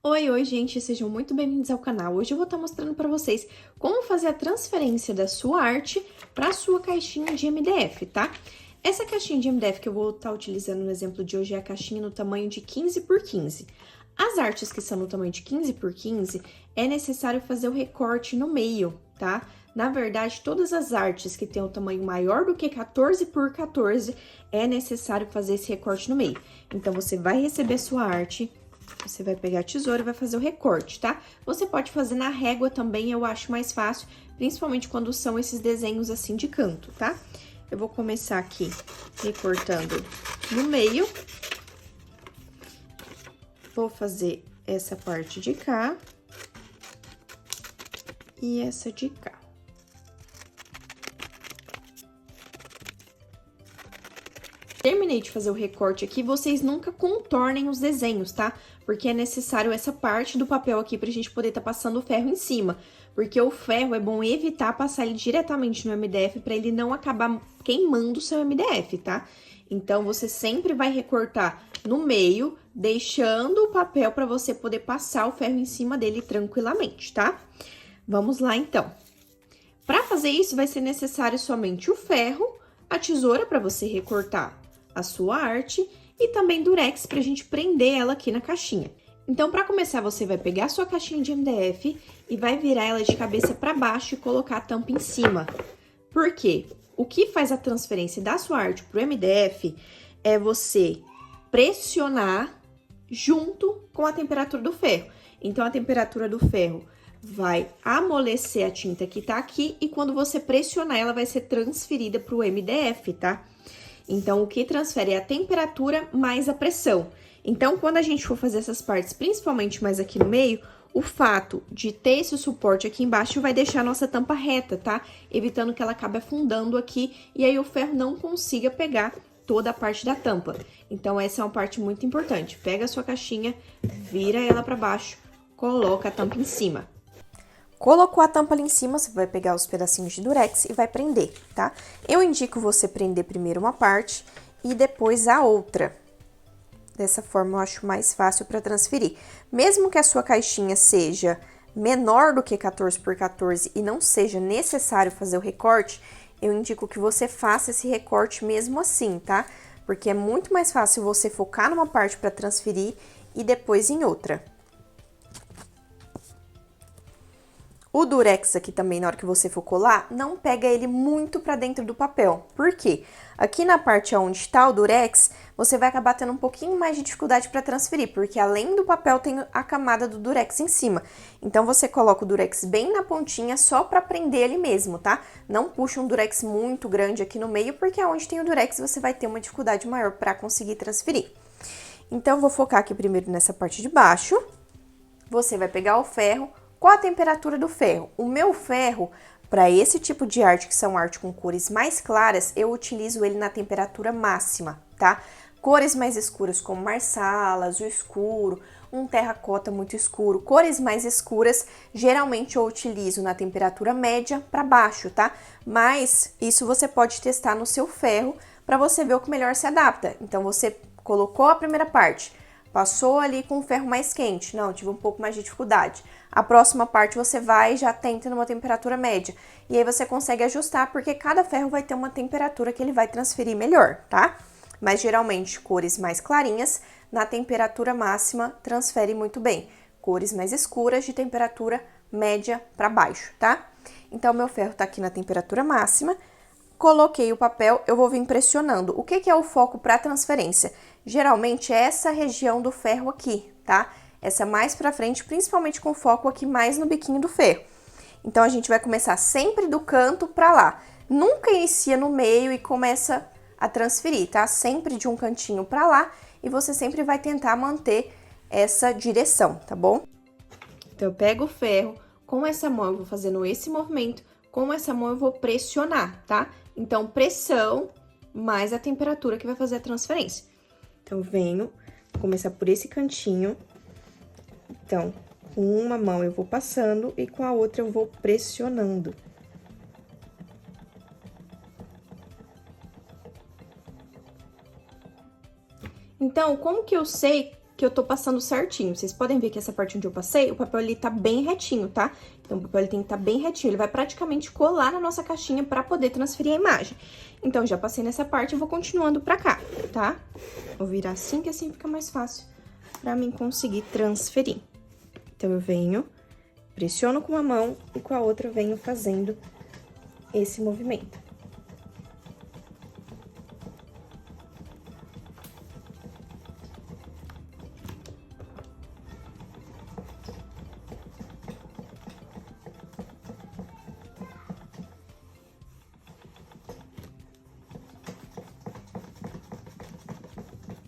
Oi, gente, sejam muito bem-vindos ao canal. Hoje eu vou estar mostrando para vocês como fazer a transferência da sua arte para a sua caixinha de MDF, tá? Essa caixinha de MDF que eu vou estar utilizando no exemplo de hoje é a caixinha no tamanho de 15 por 15. As artes que são no tamanho de 15 por 15, é necessário fazer o recorte no meio, tá? Na verdade, todas as artes que têm o tamanho maior do que 14 por 14, é necessário fazer esse recorte no meio. Então, você vai receber sua arte, você vai pegar a tesoura e vai fazer o recorte, tá? Você pode fazer na régua também, eu acho mais fácil, principalmente quando são esses desenhos assim de canto, tá? Eu vou começar aqui recortando no meio. Vou fazer essa parte de cá e essa de cá. Terminei de fazer o recorte aqui, vocês nunca contornem os desenhos, tá? Porque é necessário essa parte do papel aqui pra gente poder tá passando o ferro em cima. Porque o ferro é bom evitar passar ele diretamente no MDF pra ele não acabar queimando o seu MDF, tá? Então, você sempre vai recortar no meio, deixando o papel pra você poder passar o ferro em cima dele tranquilamente, tá? Vamos lá, então. Pra fazer isso, vai ser necessário somente o ferro, a tesoura pra você recortar a sua arte e também durex pra gente prender ela aqui na caixinha. Então, para começar, você vai pegar a sua caixinha de MDF e vai virar ela de cabeça para baixo e colocar a tampa em cima. Por quê? O que faz a transferência da sua arte pro MDF é você pressionar junto com a temperatura do ferro. Então, a temperatura do ferro vai amolecer a tinta que tá aqui e quando você pressionar, ela vai ser transferida pro MDF, tá? Então, o que transfere é a temperatura mais a pressão. Então, quando a gente for fazer essas partes, principalmente mais aqui no meio, o fato de ter esse suporte aqui embaixo vai deixar a nossa tampa reta, tá? Evitando que ela acabe afundando aqui e aí o ferro não consiga pegar toda a parte da tampa. Então, essa é uma parte muito importante. Pega a sua caixinha, vira ela para baixo, coloca a tampa em cima. Colocou a tampa ali em cima, você vai pegar os pedacinhos de durex e vai prender, tá? Eu indico você prender primeiro uma parte e depois a outra. Dessa forma, eu acho mais fácil para transferir. Mesmo que a sua caixinha seja menor do que 14 por 14 e não seja necessário fazer o recorte, eu indico que você faça esse recorte mesmo assim, tá? Porque é muito mais fácil você focar numa parte para transferir e depois em outra. O durex aqui também, na hora que você for colar, não pega ele muito pra dentro do papel. Por quê? Aqui na parte onde está o durex, você vai acabar tendo um pouquinho mais de dificuldade para transferir, porque além do papel tem a camada do durex em cima. Então, você coloca o durex bem na pontinha só pra prender ele mesmo, tá? Não puxa um durex muito grande aqui no meio, porque onde tem o durex você vai ter uma dificuldade maior para conseguir transferir. Então, vou focar aqui primeiro nessa parte de baixo. Você vai pegar o ferro. Qual a temperatura do ferro? O meu ferro, para esse tipo de arte, que são arte com cores mais claras, eu utilizo ele na temperatura máxima, tá? Cores mais escuras como marsala, azul escuro, um terracota muito escuro, cores mais escuras, geralmente eu utilizo na temperatura média para baixo, tá? Mas isso você pode testar no seu ferro para você ver o que melhor se adapta. Então, você colocou a primeira parte, passou ali com o ferro mais quente, não, tive um pouco mais de dificuldade. A próxima parte você vai e já tenta numa temperatura média. E aí você consegue ajustar, porque cada ferro vai ter uma temperatura que ele vai transferir melhor, tá? Mas geralmente cores mais clarinhas, na temperatura máxima, transfere muito bem. Cores mais escuras, de temperatura média para baixo, tá? Então, meu ferro tá aqui na temperatura máxima. Coloquei o papel, eu vou vir pressionando. O que é o foco para transferência? Geralmente é essa região do ferro aqui, tá? Essa mais pra frente, principalmente com foco aqui mais no biquinho do ferro. Então, a gente vai começar sempre do canto pra lá. Nunca inicia no meio e começa a transferir, tá? Sempre de um cantinho pra lá e você sempre vai tentar manter essa direção, tá bom? Então, eu pego o ferro, com essa mão eu vou fazendo esse movimento, com essa mão eu vou pressionar, tá? Então, pressão mais a temperatura que vai fazer a transferência. Então, eu venho, vou começar por esse cantinho. Então, com uma mão eu vou passando e com a outra eu vou pressionando. Então, como que eu sei que que eu tô passando certinho. Vocês podem ver que essa parte onde eu passei, o papel ali tá bem retinho, tá? Então, o papel ele tem que estar bem retinho, ele vai praticamente colar na nossa caixinha pra poder transferir a imagem. Então, já passei nessa parte e vou continuando pra cá, tá? Vou virar assim, que assim fica mais fácil pra mim conseguir transferir. Então, eu venho, pressiono com uma mão e com a outra eu venho fazendo esse movimento.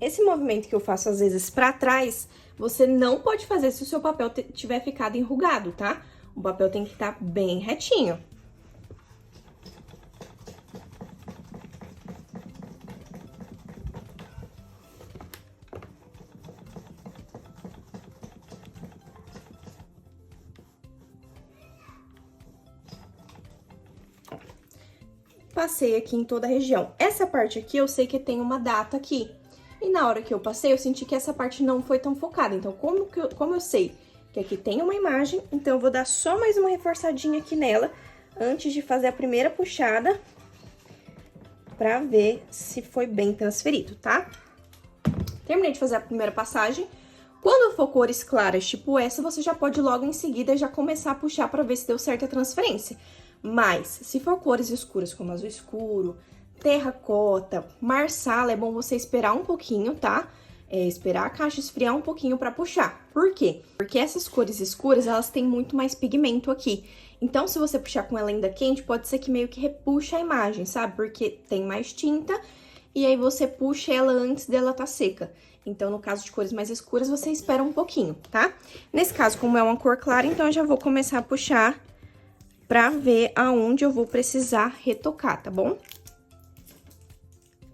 Esse movimento que eu faço, às vezes, pra trás, você não pode fazer se o seu papel tiver ficado enrugado, tá? O papel tem que estar bem retinho. Passei aqui em toda a região. Essa parte aqui, eu sei que tem uma data aqui. E na hora que eu passei, eu senti que essa parte não foi tão focada. Então, como eu sei que aqui tem uma imagem, então eu vou dar só mais uma reforçadinha aqui nela, antes de fazer a primeira puxada, pra ver se foi bem transferido, tá? Terminei de fazer a primeira passagem. Quando for cores claras, tipo essa, você já pode logo em seguida já começar a puxar pra ver se deu certo a transferência. Mas, se for cores escuras, como azul escuro, terracota, marsala, é bom você esperar um pouquinho, tá? Esperar a caixa esfriar um pouquinho pra puxar. Por quê? Porque essas cores escuras, elas têm muito mais pigmento aqui. Então, se você puxar com ela ainda quente, pode ser que meio que repuxe a imagem, sabe? Porque tem mais tinta e aí você puxa ela antes dela tá seca. Então, no caso de cores mais escuras, você espera um pouquinho, tá? Nesse caso, como é uma cor clara, então eu já vou começar a puxar pra ver aonde eu vou precisar retocar, tá bom?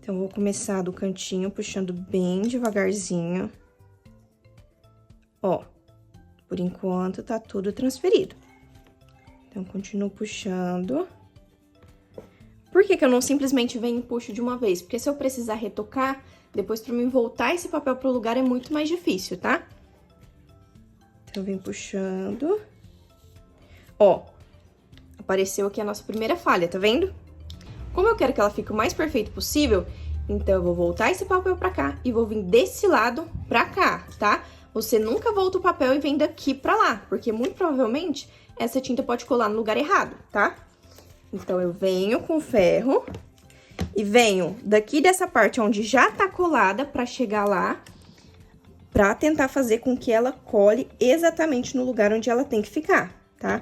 Então, vou começar do cantinho, puxando bem devagarzinho. Ó, por enquanto, tá tudo transferido. Então, continuo puxando. Por que que eu não simplesmente venho e puxo de uma vez? Porque se eu precisar retocar, depois pra mim voltar esse papel pro lugar é muito mais difícil, tá? Então, eu venho puxando. Ó, apareceu aqui a nossa primeira falha, tá vendo? Como eu quero que ela fique o mais perfeito possível, então eu vou voltar esse papel pra cá e vou vir desse lado pra cá, tá? Você nunca volta o papel e vem daqui pra lá, porque muito provavelmente essa tinta pode colar no lugar errado, tá? Então, eu venho com o ferro e venho daqui dessa parte onde já tá colada pra chegar lá, pra tentar fazer com que ela cole exatamente no lugar onde ela tem que ficar, tá?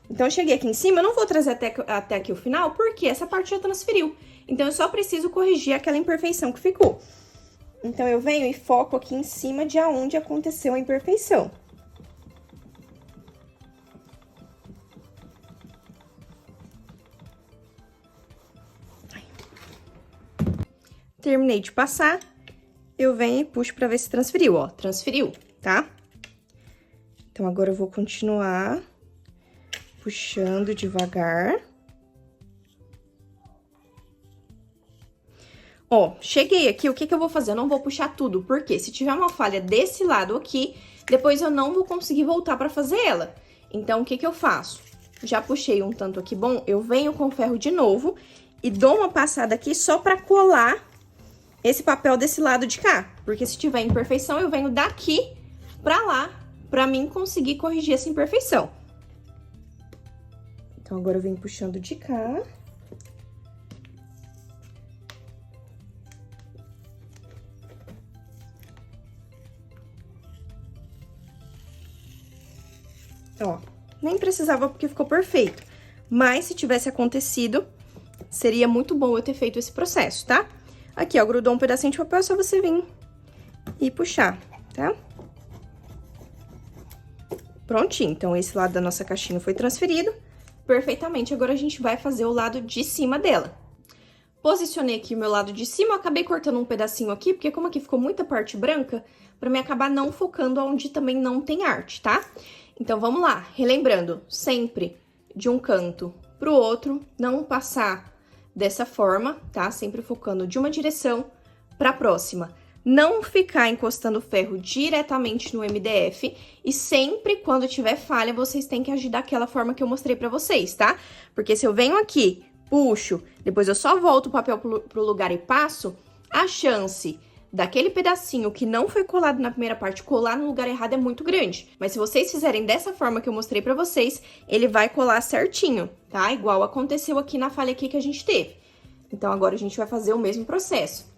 Então, eu cheguei aqui em cima, eu não vou trazer até aqui o final, porque essa parte já transferiu. Então, eu só preciso corrigir aquela imperfeição que ficou. Então, eu venho e foco aqui em cima de aonde aconteceu a imperfeição. Terminei de passar, eu venho e puxo pra ver se transferiu, ó. Transferiu, tá? Então, agora eu vou continuar puxando devagar. Ó, cheguei aqui, o que que eu vou fazer? Eu não vou puxar tudo, porque se tiver uma falha desse lado aqui, depois eu não vou conseguir voltar pra fazer ela. Então, o que que eu faço? Já puxei um tanto aqui bom, eu venho com o ferro de novo e dou uma passada aqui só pra colar esse papel desse lado de cá. Porque se tiver imperfeição, eu venho daqui pra lá, pra mim conseguir corrigir essa imperfeição. Então, agora eu venho puxando de cá. Ó, nem precisava porque ficou perfeito. Mas, se tivesse acontecido, seria muito bom eu ter feito esse processo, tá? Aqui, ó, grudou um pedacinho de papel, é só você vir e puxar, tá? Prontinho. Então, esse lado da nossa caixinha foi transferido perfeitamente. Agora, a gente vai fazer o lado de cima dela. Posicionei aqui o meu lado de cima, eu acabei cortando um pedacinho aqui, porque como aqui ficou muita parte branca, pra mim acabar não focando onde também não tem arte, tá? Então, vamos lá. Relembrando, sempre de um canto pro outro, não passar dessa forma, tá? Sempre focando de uma direção pra próxima. não ficar encostando o ferro diretamente no MDF e sempre quando tiver falha, vocês têm que agir daquela forma que eu mostrei pra vocês, tá? Porque se eu venho aqui, puxo, depois eu só volto o papel pro lugar e passo, a chance daquele pedacinho que não foi colado na primeira parte colar no lugar errado é muito grande. Mas se vocês fizerem dessa forma que eu mostrei pra vocês, ele vai colar certinho, tá? Igual aconteceu aqui na falha aqui que a gente teve. Então, agora a gente vai fazer o mesmo processo.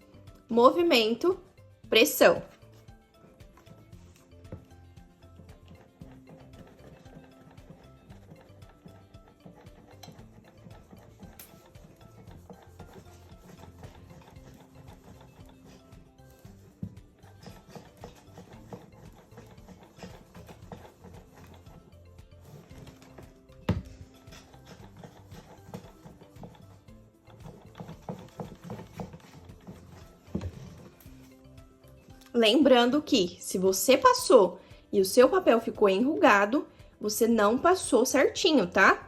Movimento, pressão. Lembrando que, se você passou e o seu papel ficou enrugado, você não passou certinho, tá?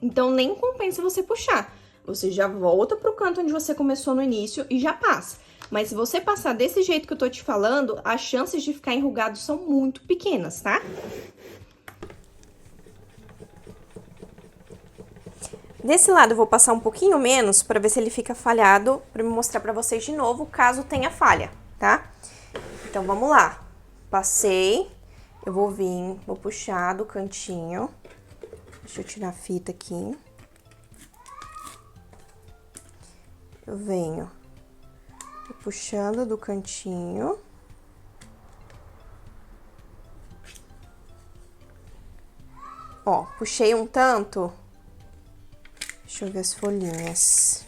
Então, nem compensa você puxar. Você já volta pro canto onde você começou no início e já passa. Mas se você passar desse jeito que eu tô te falando, as chances de ficar enrugado são muito pequenas, tá? Desse lado eu vou passar um pouquinho menos para ver se ele fica falhado, para me mostrar para vocês de novo, caso tenha falha, tá? Então, vamos lá. Passei, eu vou vir, vou puxar do cantinho. Deixa eu tirar a fita aqui. Eu venho puxando do cantinho. Ó, puxei um tanto. Deixa eu ver as folhinhas.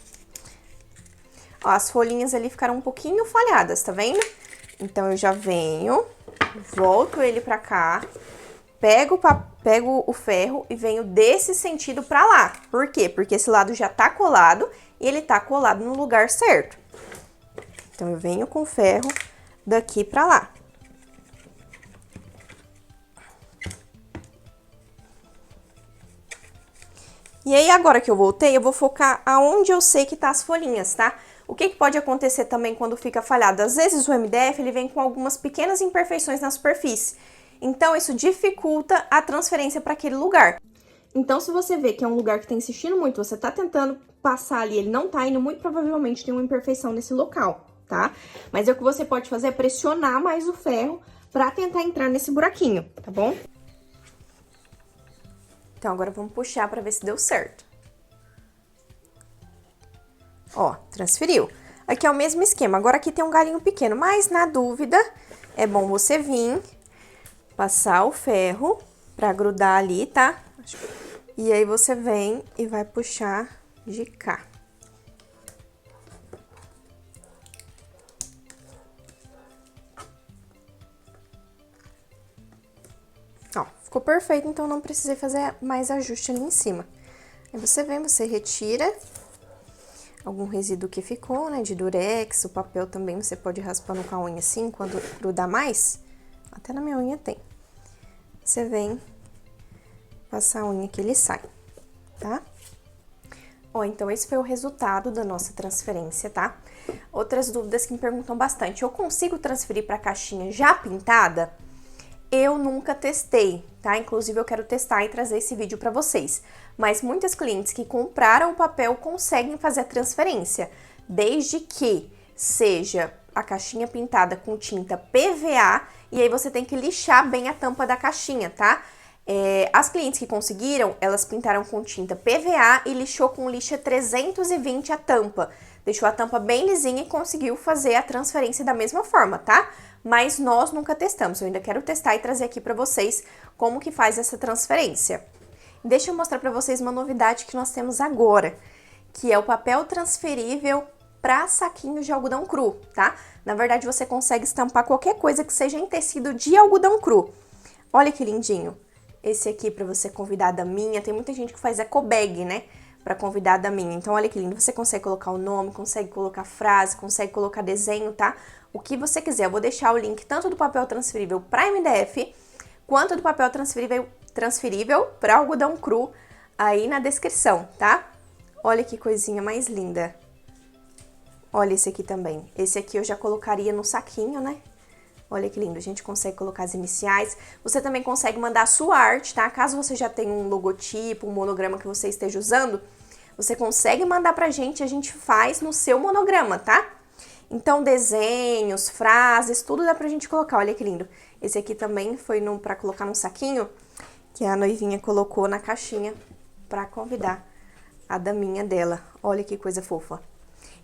Ó, as folhinhas ali ficaram um pouquinho falhadas, tá vendo? Então, eu já venho, volto ele pra cá, pego o ferro e venho desse sentido pra lá. Por quê? Porque esse lado já tá colado e ele tá colado no lugar certo. Então, eu venho com o ferro daqui pra lá. E aí, agora que eu voltei, eu vou focar aonde eu sei que tá as folhinhas, tá? O que pode acontecer também quando fica falhado? Às vezes o MDF, ele vem com algumas pequenas imperfeições na superfície. Então, isso dificulta a transferência para aquele lugar. Então, se você vê que é um lugar que tá insistindo muito, você tá tentando passar ali, ele não tá indo, muito provavelmente tem uma imperfeição nesse local, tá? Mas o que você pode fazer é pressionar mais o ferro pra tentar entrar nesse buraquinho, tá bom? Então, agora vamos puxar pra ver se deu certo. Ó, transferiu. Aqui é o mesmo esquema, agora aqui tem um galinho pequeno, mas na dúvida, é bom você vir, passar o ferro pra grudar ali, tá? E aí, você vem e vai puxar de cá. Ó, ficou perfeito, então não precisei fazer mais ajuste ali em cima. Aí, você vem, você retira algum resíduo que ficou, né, de durex, o papel também você pode raspando com a unha assim, quando grudar mais, até na minha unha tem. Você vem passar a unha que ele sai, tá? Ó, então esse foi o resultado da nossa transferência, tá? Outras dúvidas que me perguntam bastante, eu consigo transferir para a caixinha já pintada? Eu nunca testei, tá? Inclusive, eu quero testar e trazer esse vídeo para vocês. Mas muitas clientes que compraram o papel conseguem fazer a transferência, desde que seja a caixinha pintada com tinta PVA, e aí você tem que lixar bem a tampa da caixinha, tá? As clientes que conseguiram, elas pintaram com tinta PVA e lixou com lixa 320 a tampa. Deixou a tampa bem lisinha e conseguiu fazer a transferência da mesma forma, tá? Mas nós nunca testamos, eu ainda quero testar e trazer aqui pra vocês como que faz essa transferência. Deixa eu mostrar pra vocês uma novidade que nós temos agora, que é o papel transferível para saquinhos de algodão cru, tá? Na verdade, você consegue estampar qualquer coisa que seja em tecido de algodão cru. Olha que lindinho. Esse aqui pra você convidada minha, tem muita gente que faz ecobag, né? Pra convidada minha. Então, olha que lindo, você consegue colocar o nome, consegue colocar frase, consegue colocar desenho, tá? O que você quiser. Eu vou deixar o link tanto do papel transferível para MDF, quanto do papel transferível para algodão cru aí na descrição, tá? Olha que coisinha mais linda. Olha esse aqui também. Esse aqui eu já colocaria no saquinho, né? Olha que lindo, a gente consegue colocar as iniciais. Você também consegue mandar a sua arte, tá? Caso você já tenha um logotipo, um monograma que você esteja usando, você consegue mandar pra gente, a gente faz no seu monograma, tá? Então, desenhos, frases, tudo dá pra gente colocar. Olha que lindo. Esse aqui também foi pra colocar num saquinho, que a noivinha colocou na caixinha pra convidar a daminha dela. Olha que coisa fofa.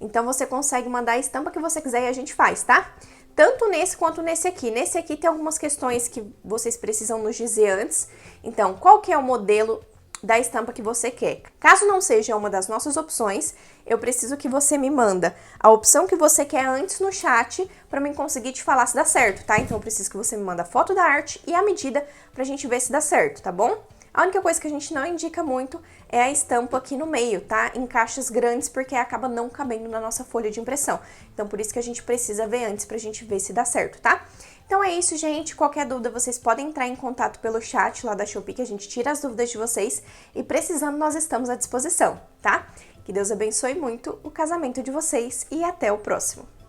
Então, você consegue mandar a estampa que você quiser e a gente faz, tá? Tanto nesse quanto nesse aqui. Nesse aqui tem algumas questões que vocês precisam nos dizer antes. Então, qual que é o modelo da estampa que você quer? Caso não seja uma das nossas opções, eu preciso que você me manda a opção que você quer antes no chat para mim conseguir te falar se dá certo, tá? Então, eu preciso que você me manda a foto da arte e a medida pra gente ver se dá certo, tá bom? A única coisa que a gente não indica muito é a estampa aqui no meio, tá? Em caixas grandes, porque acaba não cabendo na nossa folha de impressão. Então, por isso que a gente precisa ver antes pra gente ver se dá certo, tá? Então é isso, gente. Qualquer dúvida, vocês podem entrar em contato pelo chat lá da Shopee, que a gente tira as dúvidas de vocês. E precisando, nós estamos à disposição, tá? Que Deus abençoe muito o casamento de vocês e até o próximo.